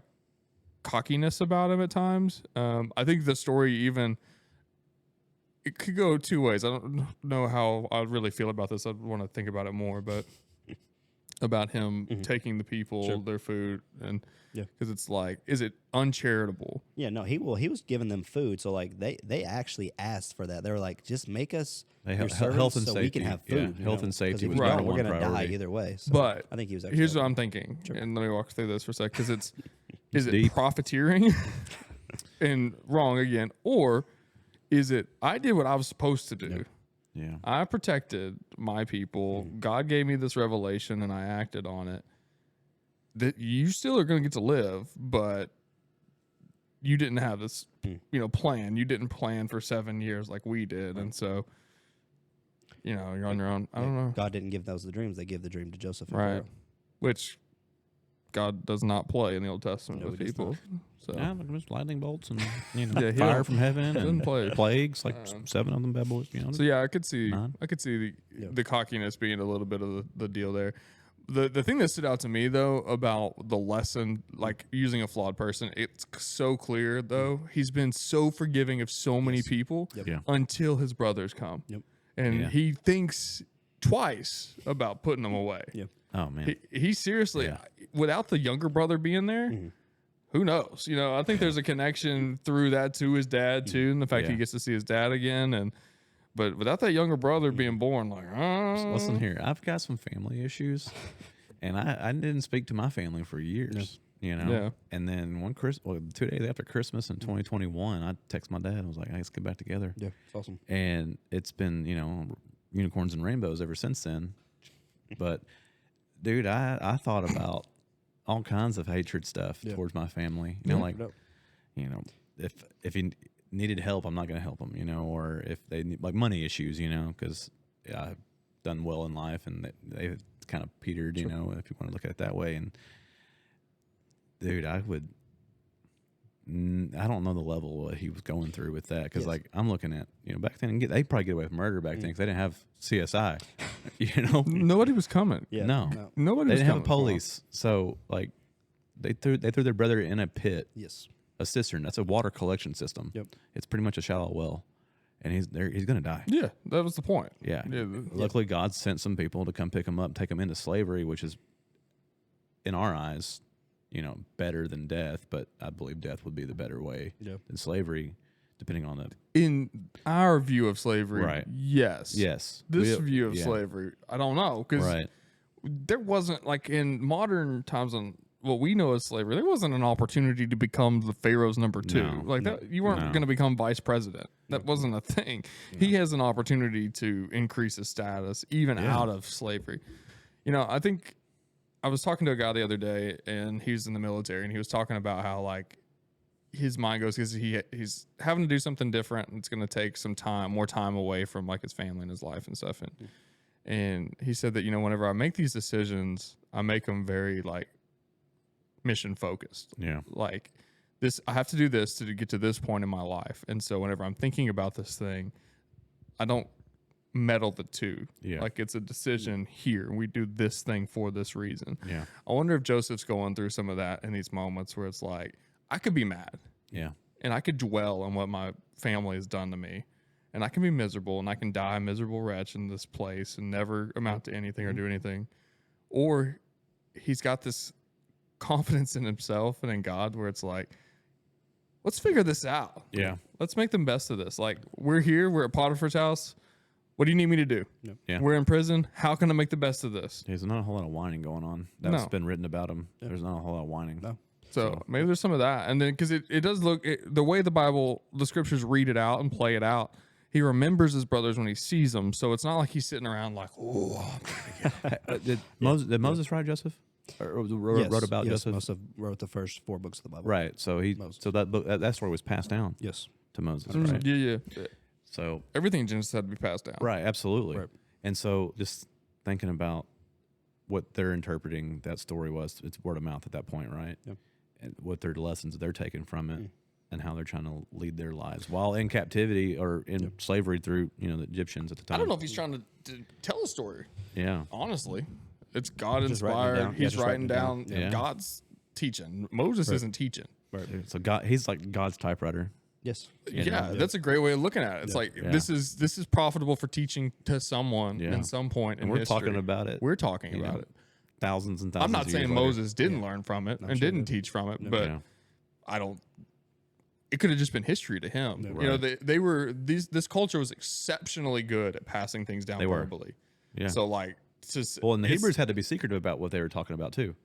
cockiness about him at times. I think the story it could go two ways. I don't know how I really feel about this. I'd want to think about it more, but about him taking the people their food, and because it's like, is it uncharitable? Yeah, no, he was giving them food, so like they actually asked for that. They were like, just make us your servants health and so safety. we can have food. Health and safety was we're number one going to die either way. So but I think he was actually here's what I'm thinking, and let me walk through this for a sec, because is it profiteering and wrong again, or is it I did what I was supposed to do? Yeah. I protected my people. God gave me this revelation, and I acted on it. That you still are going to get to live, but you didn't have this, plan. You didn't plan for 7 years like we did, and so, you're on your own. I don't know. God didn't give those the dreams; they gave the dream to Joseph. And right, Pharaoh. Which God does not play in the Old Testament with people. So there's lightning bolts and fire from heaven and plagues, like 7 of them bad boys. So yeah, I could see the cockiness being a little bit of the deal there. The thing that stood out to me though about the lesson, like using a flawed person, it's so clear though. He's been so forgiving of so many people until his brothers come, and he thinks twice about putting them away. Oh man, he seriously, without the younger brother being there, who knows? I think there's a connection through that to his dad too, and the fact he gets to see his dad again. But without that younger brother being born, like, listen here, I've got some family issues, and I didn't speak to my family for years. And then 2 days after Christmas in 2021, I texted my dad and was like, "Hey, let's get back together." Yeah, it's awesome. And it's been unicorns and rainbows ever since then. But dude, I thought about all kinds of hatred stuff towards my family. If he needed help, I'm not going to help him, or if they need like money issues, because done well in life, and they kind of petered, you know, if you want to look at it that way. And dude, I don't know the level of what he was going through with that, because like I'm looking at, you know, back then they probably get away with murder back then because they didn't have CSI, you know. Nobody was coming. Yeah. No, nobody. They was didn't coming. have police, so like they threw their brother in a pit. Yes. A cistern. That's a water collection system. Yep. It's pretty much a shallow well, and he's gonna die. Yeah, that was the point. Yeah. Luckily, God sent some people to come pick him up, take him into slavery, which is, in our eyes, you know, better than death. But I believe death would be the better way than slavery, depending on the. In our view of slavery, right? Yes. This view of slavery, I don't know, because there wasn't, like, in modern times on what we know as slavery, there wasn't an opportunity to become the Pharaoh's number 2. That you weren't going to become vice president. That wasn't a thing. He has an opportunity to increase his status even out of slavery. You know, I think I was talking to a guy the other day, and he was in the military, and he was talking about how, like, his mind goes because he's having to do something different, and it's going to take more time away from, like, his family and his life and stuff. And he said that, you know, whenever I make these decisions, I make them very, like, mission focused. Yeah. Like, this, I have to do this to get to this point in my life. And so whenever I'm thinking about this thing, I don't meddle the two. Yeah. Like, it's a decision here. We do this thing for this reason. Yeah. I wonder if Joseph's going through some of that in these moments where it's like, I could be mad. Yeah. And I could dwell on what my family has done to me. And I can be miserable, and I can die a miserable wretch in this place and never amount to anything or do anything. Or he's got this confidence in himself and in God where it's like, let's figure this out. Yeah. Let's make the best of this. Like, we're here, we're at Potiphar's house. What do you need me to do? Yeah. We're in prison. How can I make the best of this? There's not a whole lot of whining going on. That's been written about him. There's not a whole lot of whining. No. So maybe there's some of that. And then, because it does look, the way the scriptures read it out and play it out, he remembers his brothers when he sees them. So it's not like he's sitting around like, oh. Did Moses write Joseph? Or wrote about Joseph? Moses wrote the first 4 books of the Bible. Right. So that book, that story was passed down. Yes. To Moses. Right. Yeah. So everything in Genesis had to be passed down. Right. Absolutely. Right. And so just thinking about what they're interpreting that story was, it's word of mouth at that point, right? Yep. And what their lessons they're taking from it, and how they're trying to lead their lives while in captivity or in slavery through, you know, the Egyptians at the time. I don't know if he's trying to tell a story. Yeah. Honestly, it's God writing inspired. He's writing down Yeah. God's teaching. Moses isn't teaching. Right. So he's like God's typewriter. Yes. Yeah, that's a great way of looking at it. It's like this is profitable for teaching to someone in some point in we're history. talking about it. We're talking about it. Thousands and thousands. I'm not of saying years later. Moses didn't learn from it and didn't teach from it, but I don't. It could have just been history to him. You know, they were this culture was exceptionally good at passing things down verbally. Yeah. So like, and the Hebrews had to be secretive about what they were talking about too.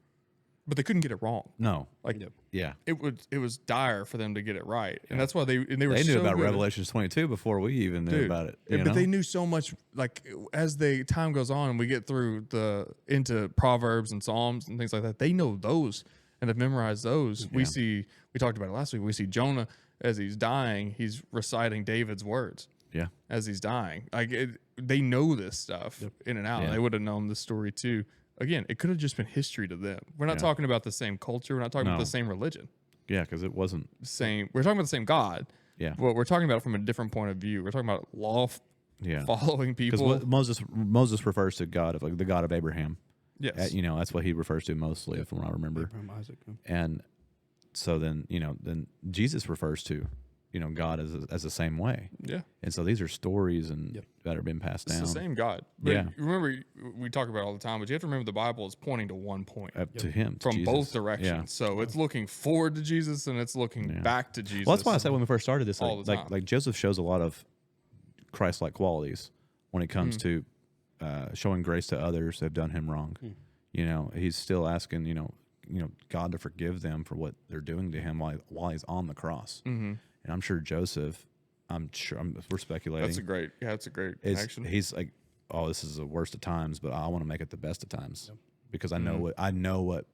But they couldn't get it wrong. No. Like, yeah, it was dire for them to get it right, and that's why they were. They knew so about good. Revelation 22 before we even knew about it. But they knew so much. Like, as the time goes on, and we get through into Proverbs and Psalms and things like that. They know those and have memorized those. We talked about it last week. We see Jonah as he's dying. He's reciting David's words. Yeah. As he's dying, they know this stuff in and out. Yeah. They would have known this story too. Again, it could have just been history to them. We're not talking about the same culture. We're not talking about the same religion. Yeah, because it wasn't same. We're talking about the same God. Yeah. Well, we're talking about it from a different point of view. We're talking about law following people. Because Moses refers to God, like the God of Abraham. Yes. You know, that's what he refers to mostly, from what I remember. Abraham, Isaac. And so then Jesus refers to, God as the same way. Yeah. And so these are stories that are being passed down. It's the same God. But remember, we talk about it all the time, but you have to remember the Bible is pointing to one point. To him. From Jesus. both directions. Yeah. So it's looking forward to Jesus and it's looking back to Jesus. Well, that's why I said when we first started this, all the time. like Joseph shows a lot of Christ-like qualities when it comes to showing grace to others that have done him wrong. He's still asking, God to forgive them for what they're doing to him while he's on the cross. Mm-hmm. And I'm sure Joseph, we're speculating. That's a great action. He's like, oh, this is the worst of times, but I want to make it the best of times because I know what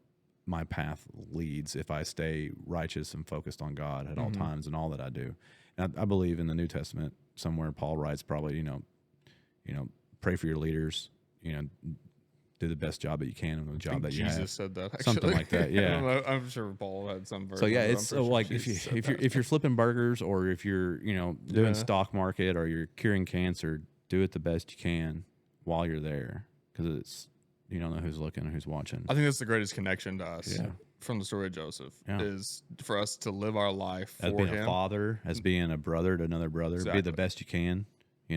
my path leads if I stay righteous and focused on God at all times and all that I do. And I believe in the New Testament somewhere Paul writes probably, pray for your leaders. Do the best job that you can on the job that you have. Jesus said that. Actually. Something like that. Yeah. I'm sure Paul had some version. So yeah, it's like if you're flipping burgers, or if you're doing stock market, or you're curing cancer, do it the best you can while you're there, because it's you don't know who's looking or who's watching. I think that's the greatest connection to us from the story of Joseph is for us to live our life as for being him. A father, as being a brother to another brother. Exactly. Be the best you can.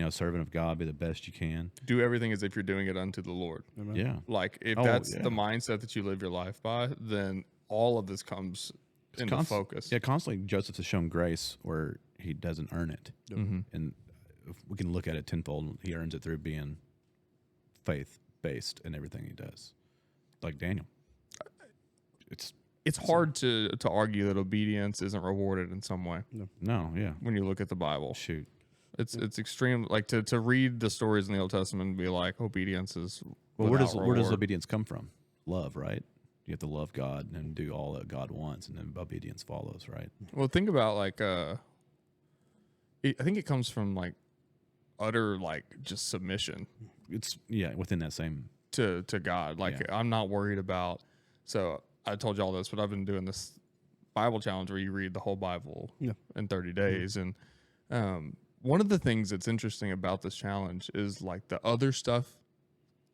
Servant of God, be the best you can. Do everything as if you're doing it unto the Lord. Amen. Yeah. Like if that's the mindset that you live your life by, then all of this comes into focus. Yeah, constantly Joseph has shown grace where he doesn't earn it. Mm-hmm. And if we can look at it tenfold. He earns it through being faith-based in everything he does. Like Daniel. It's hard to argue that obedience isn't rewarded in some way. No, yeah. When you look at the Bible. Shoot. It's extreme, like to read the stories in the Old Testament and be like, obedience is where does obedience come from? Love, right? You have to love God and do all that God wants, and then obedience follows, right? Well, think about like I think it comes from like utter like just submission. It's within that same to God. Like I'm not worried about. So I told you all this, but I've been doing this Bible challenge where you read the whole Bible in 30 days, and one of the things that's interesting about this challenge is like the other stuff,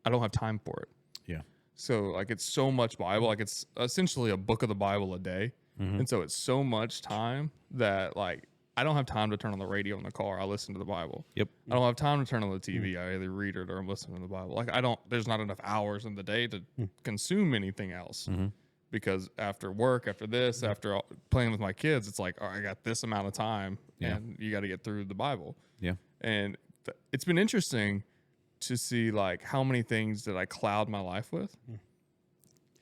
I don't have time for it. Yeah. So like it's so much Bible, like it's essentially a book of the Bible a day. Mm-hmm. And so it's so much time that like I don't have time to turn on the radio in the car. I listen to the Bible. Yep. I don't have time to turn on the TV. I either read it or I'm listening to the Bible. Like there's not enough hours in the day to consume anything else. Mm-hmm. Because after work, after this, after playing with my kids, it's like, all right, I got this amount of time, and you got to get through the Bible. Yeah. And it's been interesting to see like how many things that I cloud my life with.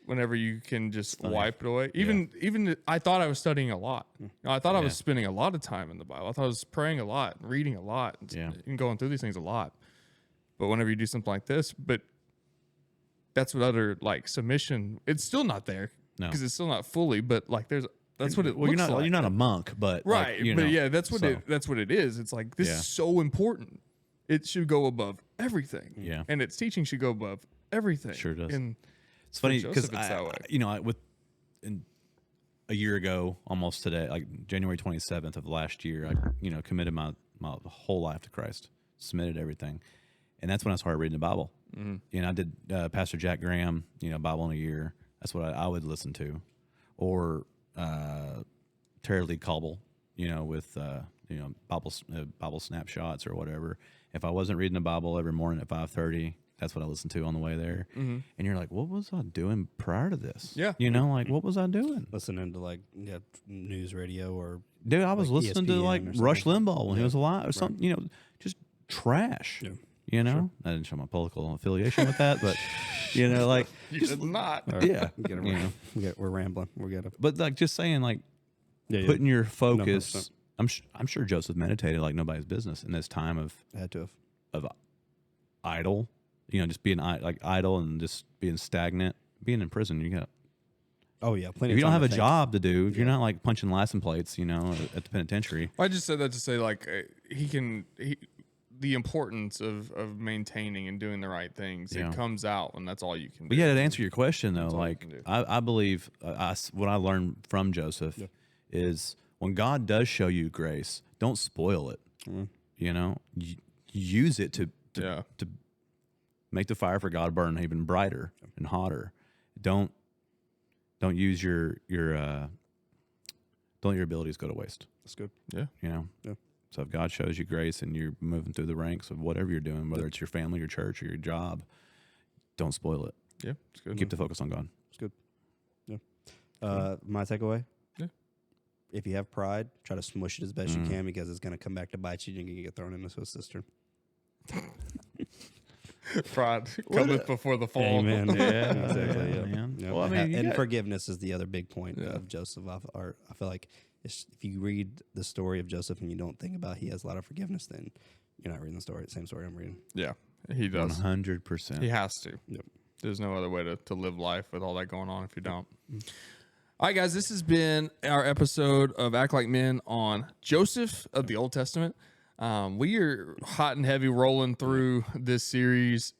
Whenever you can just wipe it away. Even I thought I was studying a lot. I thought I was spending a lot of time in the Bible. I thought I was praying a lot, reading a lot, and going through these things a lot. But whenever you do something like this, that's what other like submission. It's still not there because it's still not fully. But like that's what it. Well, looks you're not a monk, but right. Like, but that's what it is. It's like this is so important. It should go above everything. Yeah, and its teaching should go above everything. Sure does. And it's funny because a year ago, almost today, like January 27th of last year, I committed my whole life to Christ, submitted everything, and that's when I started reading the Bible. Mm-hmm. I did Pastor Jack Graham, Bible in a year. That's what I would listen to, or Terry Lee Cobble, with Bible snapshots or whatever. If I wasn't reading the Bible every morning at 5:30, that's what I listened to on the way there. Mm-hmm. And you're like, what was I doing prior to this? Yeah, like what was I doing? Listening to like news radio or dude, I was like listening ESPN to like Rush Limbaugh when he was alive or something. Just trash. Yeah. Sure. I didn't show my political affiliation with that, but like you did not. Yeah, we're rambling. We got to. But like just saying, like putting your focus. I'm sure Joseph meditated like nobody's business in this time of idle. Just being like idle and just being stagnant. Being in prison, you got. Oh yeah, plenty. If you don't have a job to do, if you're not like punching license plates, at the penitentiary. I just said that to say like the importance of maintaining and doing the right things. It comes out, and that's all you can do. But yeah, to answer your question though, like I believe what I learned from Joseph is when God does show you grace, don't spoil it. Mm-hmm. Use it to make the fire for God burn even brighter and hotter. Don't use your don't let your abilities go to waste. That's good. Yeah. Yeah. So if God shows you grace and you're moving through the ranks of whatever you're doing, whether it's your family, your church, or your job, don't spoil it. Yeah, it's good. Keep the focus on God. It's good. Yeah. My takeaway. Yeah. If you have pride, try to smush it as best you can because it's going to come back to bite you and you're going to get thrown into a cistern. Pride cometh before the fall. Amen. Yeah, exactly. Yeah. Well, and forgiveness is the other big point of Joseph. I feel like if you read the story of Joseph and you don't think about he has a lot of forgiveness, then you're not reading the same story I'm reading. Yeah, he does. 100%. He has to. Yep. There's no other way to live life with all that going on if you don't. All right, guys, this has been our episode of Act Like Men on Joseph of the Old Testament. We are hot and heavy rolling through this series.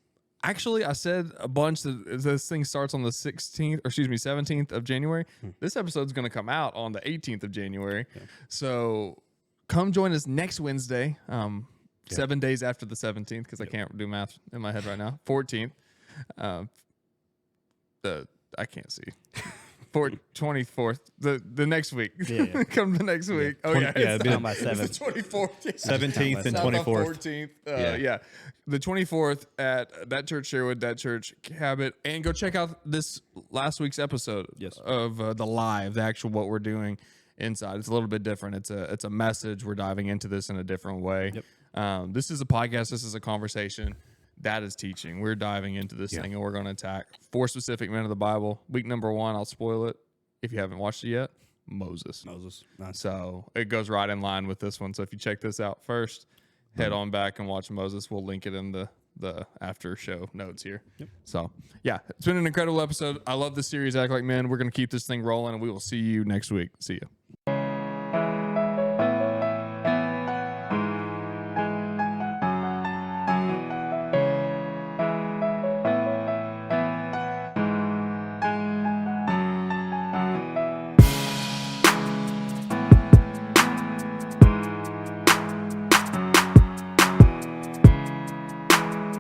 Actually, I said a bunch that this thing starts on the 17th of January. This episode's going to come out on the 18th of January. So come join us next Wednesday, 7 days after the 17th, because I can't do math in my head right now. 14th. I can't see. 24th, the next week. Come the next week. Oh, yeah. It's not my 7th. It's the 24th. 17th and 24th. 14th. The 24th at That Church Sherwood, That Church Cabot. And go check out this last week's episode of the actual what we're doing inside. It's a little bit different. It's a message. We're diving into this in a different way. This is a podcast. This is a conversation. That is teaching. We're diving into this thing, and we're going to attack 4 specific men of the Bible. Week number 1, I'll spoil it if you haven't watched it yet. Moses. Nice. So it goes right in line with this one. So if you check this out first, head on back and watch Moses. We'll link it in the after show notes here. So yeah, it's been an incredible episode. I love this series, Act Like Men. We're going to keep this thing rolling, and we will see you next week. See you.